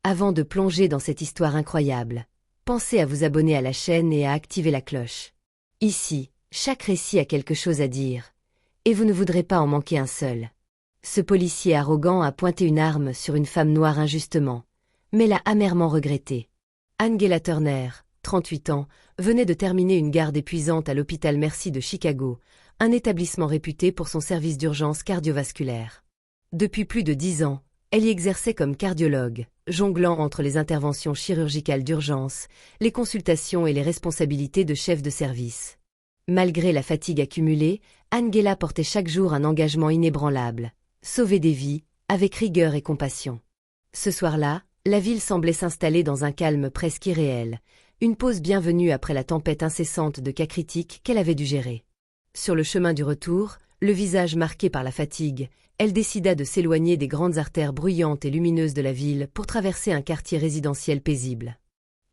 Avant de plonger dans cette histoire incroyable, pensez à vous abonner à la chaîne et à activer la cloche. Ici, chaque récit a quelque chose à dire, et vous ne voudrez pas en manquer un seul. Ce policier arrogant a pointé une arme sur une femme noire injustement, mais l'a amèrement regretté. Angela Turner, 38 ans, venait de terminer une garde épuisante à l'hôpital Mercy de Chicago, un établissement réputé pour son service d'urgence cardiovasculaire. Depuis plus de 10 ans, elle y exerçait comme cardiologue, jonglant entre les interventions chirurgicales d'urgence, les consultations et les responsabilités de chef de service. Malgré la fatigue accumulée, Angela portait chaque jour un engagement inébranlable, sauver des vies, avec rigueur et compassion. Ce soir-là, la ville semblait s'installer dans un calme presque irréel, une pause bienvenue après la tempête incessante de cas critiques qu'elle avait dû gérer. Sur le chemin du retour, le visage marqué par la fatigue, elle décida de s'éloigner des grandes artères bruyantes et lumineuses de la ville pour traverser un quartier résidentiel paisible.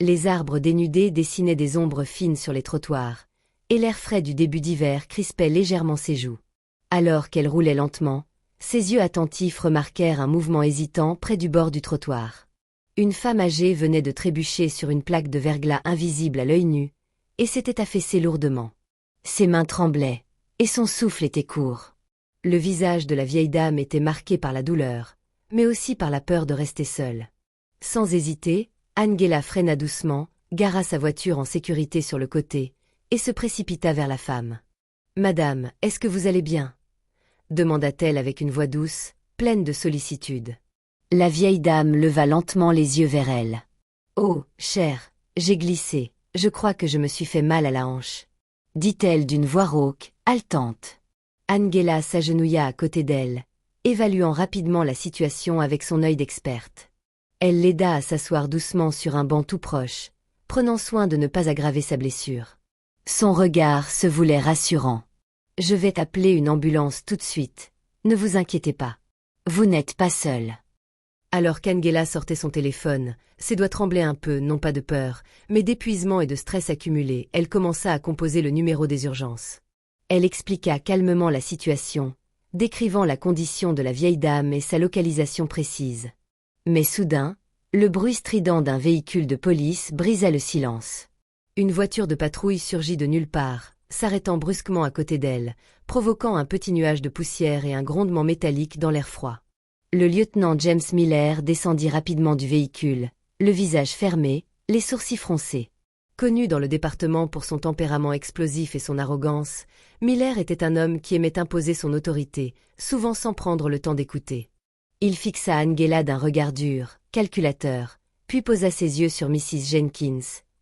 Les arbres dénudés dessinaient des ombres fines sur les trottoirs, et l'air frais du début d'hiver crispait légèrement ses joues. Alors qu'elle roulait lentement, ses yeux attentifs remarquèrent un mouvement hésitant près du bord du trottoir. Une femme âgée venait de trébucher sur une plaque de verglas invisible à l'œil nu, et s'était affaissée lourdement. Ses mains tremblaient, et son souffle était court. Le visage de la vieille dame était marqué par la douleur, mais aussi par la peur de rester seule. Sans hésiter, Angela freina doucement, gara sa voiture en sécurité sur le côté, et se précipita vers la femme. « Madame, est-ce que vous allez bien ?» demanda-t-elle avec une voix douce, pleine de sollicitude. La vieille dame leva lentement les yeux vers elle. « Oh, chère, j'ai glissé, je crois que je me suis fait mal à la hanche. » dit-elle d'une voix rauque, haletante. Angela s'agenouilla à côté d'elle, évaluant rapidement la situation avec son œil d'experte. Elle l'aida à s'asseoir doucement sur un banc tout proche, prenant soin de ne pas aggraver sa blessure. Son regard se voulait rassurant. « Je vais appeler une ambulance tout de suite, ne vous inquiétez pas. Vous n'êtes pas seule. » Alors qu'Angela sortait son téléphone, ses doigts tremblaient un peu, non pas de peur, mais d'épuisement et de stress accumulé, elle commença à composer le numéro des urgences. Elle expliqua calmement la situation, décrivant la condition de la vieille dame et sa localisation précise. Mais soudain, le bruit strident d'un véhicule de police brisa le silence. Une voiture de patrouille surgit de nulle part, s'arrêtant brusquement à côté d'elle, provoquant un petit nuage de poussière et un grondement métallique dans l'air froid. Le lieutenant James Miller descendit rapidement du véhicule, le visage fermé, les sourcils froncés. Connu dans le département pour son tempérament explosif et son arrogance, Miller était un homme qui aimait imposer son autorité, souvent sans prendre le temps d'écouter. Il fixa Angela d'un regard dur, calculateur, puis posa ses yeux sur Mrs. Jenkins,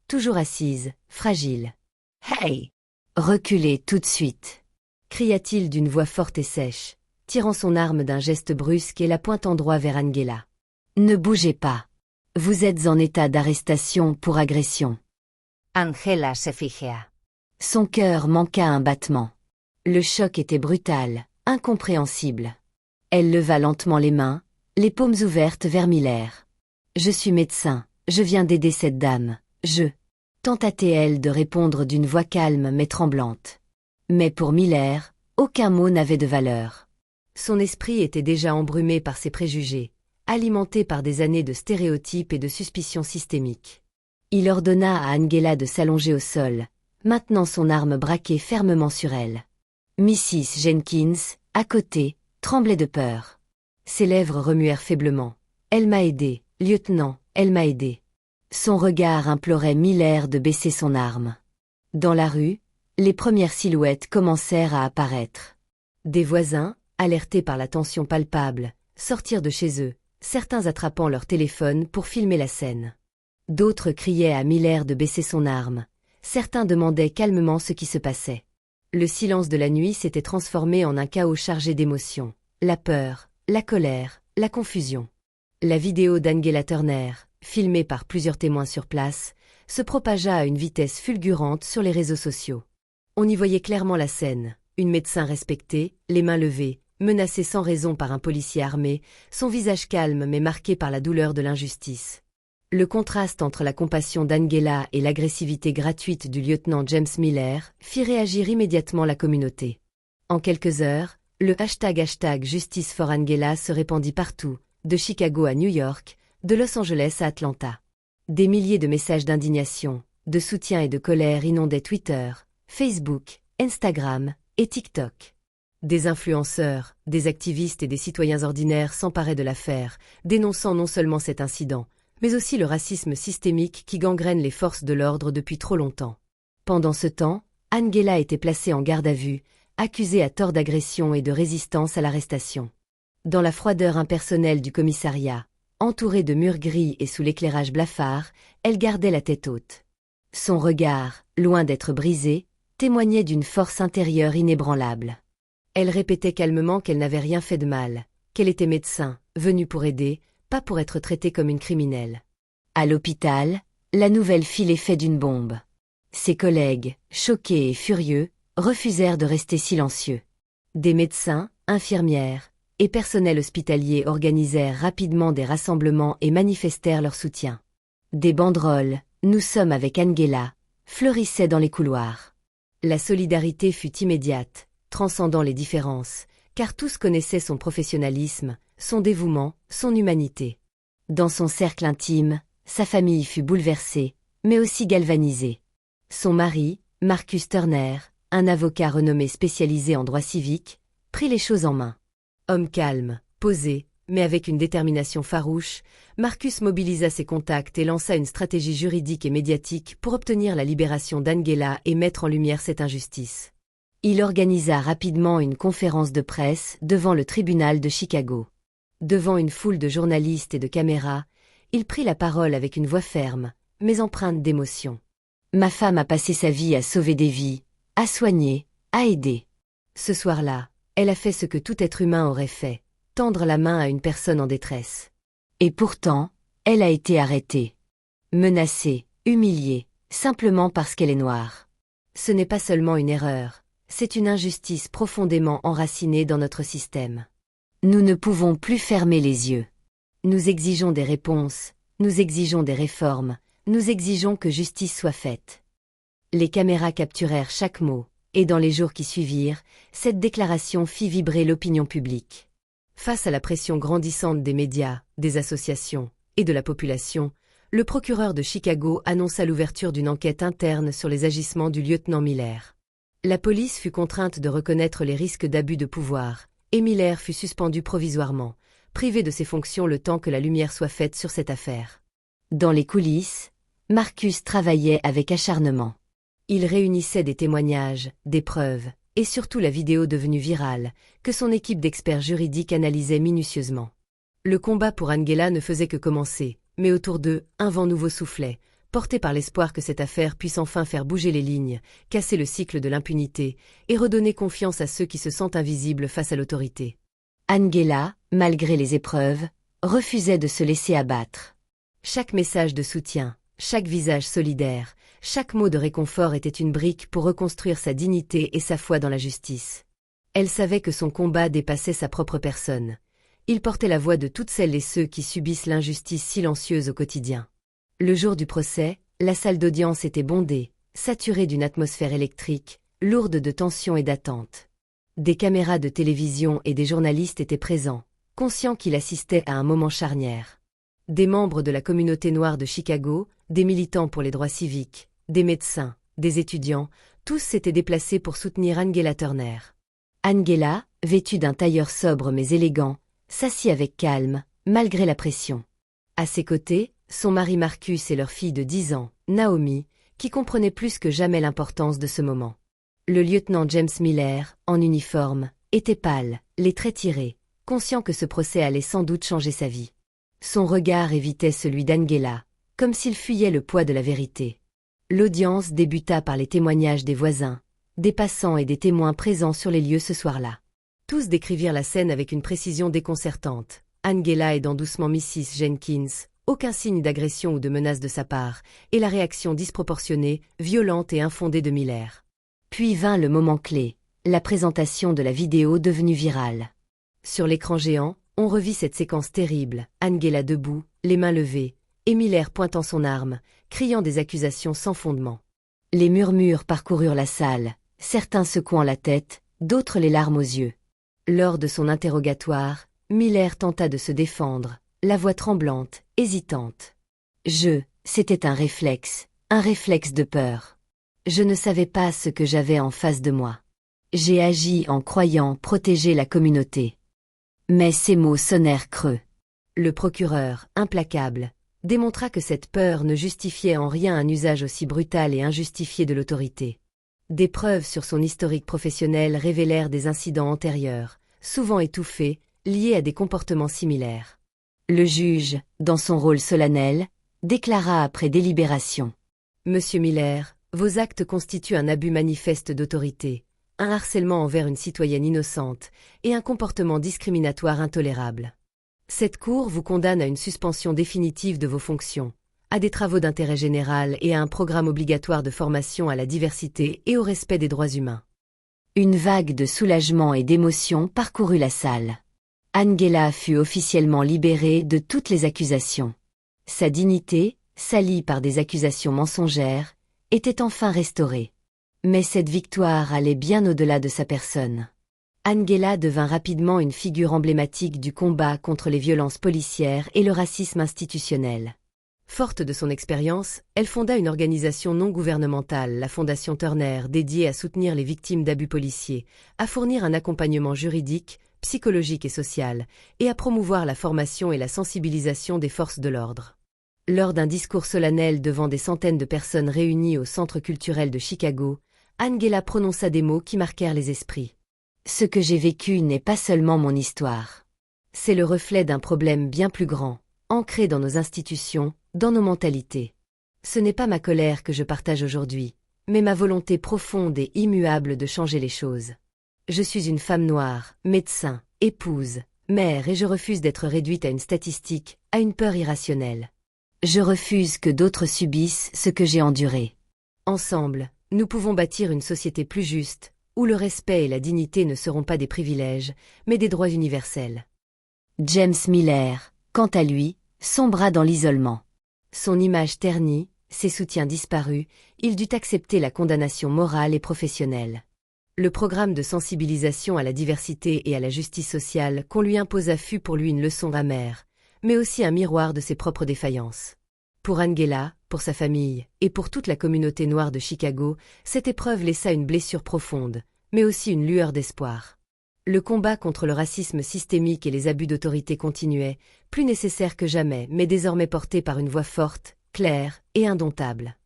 toujours assise, fragile. « Hey! Reculez tout de suite !» cria-t-il d'une voix forte et sèche, tirant son arme d'un geste brusque et la pointant droit vers Angela. « Ne bougez pas. Vous êtes en état d'arrestation pour agression. » Angela se figea. Son cœur manqua un battement. Le choc était brutal, incompréhensible. Elle leva lentement les mains, les paumes ouvertes vers Miller. « Je suis médecin, je viens d'aider cette dame, je... » tenta-t-elle de répondre d'une voix calme mais tremblante. Mais pour Miller, aucun mot n'avait de valeur. Son esprit était déjà embrumé par ses préjugés, alimenté par des années de stéréotypes et de suspicions systémiques. Il ordonna à Angela de s'allonger au sol, maintenant son arme braquée fermement sur elle. Mrs. Jenkins, à côté, tremblait de peur. Ses lèvres remuèrent faiblement. « Elle m'a aidé, lieutenant, elle m'a aidé. » Son regard implorait Miller de baisser son arme. Dans la rue, les premières silhouettes commencèrent à apparaître. Des voisins, alertés par la tension palpable, sortirent de chez eux, certains attrapant leur téléphone pour filmer la scène. D'autres criaient à Miller de baisser son arme, certains demandaient calmement ce qui se passait. Le silence de la nuit s'était transformé en un chaos chargé d'émotions, la peur, la colère, la confusion. La vidéo d'Angela Turner, filmée par plusieurs témoins sur place, se propagea à une vitesse fulgurante sur les réseaux sociaux. On y voyait clairement la scène, une médecin respectée, les mains levées, menacée sans raison par un policier armé, son visage calme mais marqué par la douleur de l'injustice. Le contraste entre la compassion d'Angela et l'agressivité gratuite du lieutenant James Miller fit réagir immédiatement la communauté. En quelques heures, le #Justice for Angela se répandit partout, de Chicago à New York, de Los Angeles à Atlanta. Des milliers de messages d'indignation, de soutien et de colère inondaient Twitter, Facebook, Instagram et TikTok. Des influenceurs, des activistes et des citoyens ordinaires s'emparaient de l'affaire, dénonçant non seulement cet incident, mais aussi le racisme systémique qui gangrène les forces de l'ordre depuis trop longtemps. Pendant ce temps, Angela était placée en garde à vue, accusée à tort d'agression et de résistance à l'arrestation. Dans la froideur impersonnelle du commissariat, entourée de murs gris et sous l'éclairage blafard, elle gardait la tête haute. Son regard, loin d'être brisé, témoignait d'une force intérieure inébranlable. Elle répétait calmement qu'elle n'avait rien fait de mal, qu'elle était médecin, venue pour aider, pas pour être traitée comme une criminelle. À l'hôpital, la nouvelle fit l'effet d'une bombe. Ses collègues, choqués et furieux, refusèrent de rester silencieux. Des médecins, infirmières et personnel hospitalier organisèrent rapidement des rassemblements et manifestèrent leur soutien. Des banderoles « Nous sommes avec Angela » fleurissaient dans les couloirs. La solidarité fut immédiate, transcendant les différences, car tous connaissaient son professionnalisme, son dévouement, son humanité. Dans son cercle intime, sa famille fut bouleversée, mais aussi galvanisée. Son mari, Marcus Turner, un avocat renommé spécialisé en droit civique, prit les choses en main. Homme calme, posé, mais avec une détermination farouche, Marcus mobilisa ses contacts et lança une stratégie juridique et médiatique pour obtenir la libération d'Angela et mettre en lumière cette injustice. Il organisa rapidement une conférence de presse devant le tribunal de Chicago. Devant une foule de journalistes et de caméras, il prit la parole avec une voix ferme, mais empreinte d'émotion. « Ma femme a passé sa vie à sauver des vies, à soigner, à aider. Ce soir-là, elle a fait ce que tout être humain aurait fait, tendre la main à une personne en détresse. Et pourtant, elle a été arrêtée. Menacée, humiliée, simplement parce qu'elle est noire. Ce n'est pas seulement une erreur, c'est une injustice profondément enracinée dans notre système. Nous ne pouvons plus fermer les yeux. Nous exigeons des réponses, nous exigeons des réformes, nous exigeons que justice soit faite. » Les caméras capturèrent chaque mot, et dans les jours qui suivirent, cette déclaration fit vibrer l'opinion publique. Face à la pression grandissante des médias, des associations et de la population, le procureur de Chicago annonça l'ouverture d'une enquête interne sur les agissements du lieutenant Miller. La police fut contrainte de reconnaître les risques d'abus de pouvoir, et Miller fut suspendu provisoirement, privé de ses fonctions le temps que la lumière soit faite sur cette affaire. Dans les coulisses, Marcus travaillait avec acharnement. Il réunissait des témoignages, des preuves, et surtout la vidéo devenue virale, que son équipe d'experts juridiques analysait minutieusement. Le combat pour Angela ne faisait que commencer, mais autour d'eux, un vent nouveau soufflait, porté par l'espoir que cette affaire puisse enfin faire bouger les lignes, casser le cycle de l'impunité, et redonner confiance à ceux qui se sentent invisibles face à l'autorité. Angela, malgré les épreuves, refusait de se laisser abattre. Chaque message de soutien, chaque visage solidaire, chaque mot de réconfort était une brique pour reconstruire sa dignité et sa foi dans la justice. Elle savait que son combat dépassait sa propre personne. Il portait la voix de toutes celles et ceux qui subissent l'injustice silencieuse au quotidien. Le jour du procès, la salle d'audience était bondée, saturée d'une atmosphère électrique, lourde de tension et d'attente. Des caméras de télévision et des journalistes étaient présents, conscients qu'il assistait à un moment charnière. Des membres de la communauté noire de Chicago, des militants pour les droits civiques, des médecins, des étudiants, tous s'étaient déplacés pour soutenir Angela Turner. Angela, vêtue d'un tailleur sobre mais élégant, s'assit avec calme, malgré la pression. À ses côtés, son mari Marcus et leur fille de 10 ans, Naomi, qui comprenait plus que jamais l'importance de ce moment. Le lieutenant James Miller, en uniforme, était pâle, les traits tirés, conscient que ce procès allait sans doute changer sa vie. Son regard évitait celui d'Angela, comme s'il fuyait le poids de la vérité. L'audience débuta par les témoignages des voisins, des passants et des témoins présents sur les lieux ce soir-là. Tous décrivirent la scène avec une précision déconcertante. Angela aidant doucement Mrs. Jenkins, aucun signe d'agression ou de menace de sa part, et la réaction disproportionnée, violente et infondée de Miller. Puis vint le moment clé, la présentation de la vidéo devenue virale. Sur l'écran géant, on revit cette séquence terrible, Angela debout, les mains levées, et Miller pointant son arme, criant des accusations sans fondement. Les murmures parcoururent la salle, certains secouant la tête, d'autres les larmes aux yeux. Lors de son interrogatoire, Miller tenta de se défendre, la voix tremblante, hésitante. C'était un réflexe de peur. Je ne savais pas ce que j'avais en face de moi. J'ai agi en croyant protéger la communauté. Mais ces mots sonnèrent creux. Le procureur, implacable, démontra que cette peur ne justifiait en rien un usage aussi brutal et injustifié de l'autorité. Des preuves sur son historique professionnel révélèrent des incidents antérieurs, souvent étouffés, liés à des comportements similaires. Le juge, dans son rôle solennel, déclara après délibération. « Monsieur Miller, vos actes constituent un abus manifeste d'autorité, un harcèlement envers une citoyenne innocente et un comportement discriminatoire intolérable. Cette Cour vous condamne à une suspension définitive de vos fonctions, à des travaux d'intérêt général et à un programme obligatoire de formation à la diversité et au respect des droits humains. » Une vague de soulagement et d'émotion parcourut la salle. Angela fut officiellement libérée de toutes les accusations. Sa dignité, salie par des accusations mensongères, était enfin restaurée. Mais cette victoire allait bien au-delà de sa personne. Angela devint rapidement une figure emblématique du combat contre les violences policières et le racisme institutionnel. Forte de son expérience, elle fonda une organisation non gouvernementale, la Fondation Turner, dédiée à soutenir les victimes d'abus policiers, à fournir un accompagnement juridique, psychologique et social, et à promouvoir la formation et la sensibilisation des forces de l'ordre. Lors d'un discours solennel devant des centaines de personnes réunies au Centre culturel de Chicago, Angela prononça des mots qui marquèrent les esprits. « Ce que j'ai vécu n'est pas seulement mon histoire. C'est le reflet d'un problème bien plus grand, ancré dans nos institutions, dans nos mentalités. Ce n'est pas ma colère que je partage aujourd'hui, mais ma volonté profonde et immuable de changer les choses. Je suis une femme noire, médecin, épouse, mère et je refuse d'être réduite à une statistique, à une peur irrationnelle. Je refuse que d'autres subissent ce que j'ai enduré. Ensemble, nous pouvons bâtir une société plus juste, où le respect et la dignité ne seront pas des privilèges, mais des droits universels. » James Miller, quant à lui, sombra dans l'isolement. Son image ternie, ses soutiens disparus, il dut accepter la condamnation morale et professionnelle. Le programme de sensibilisation à la diversité et à la justice sociale qu'on lui imposa fut pour lui une leçon amère, mais aussi un miroir de ses propres défaillances. Pour Angela, pour sa famille et pour toute la communauté noire de Chicago, cette épreuve laissa une blessure profonde, mais aussi une lueur d'espoir. Le combat contre le racisme systémique et les abus d'autorité continuait, plus nécessaire que jamais, mais désormais porté par une voix forte, claire et indomptable.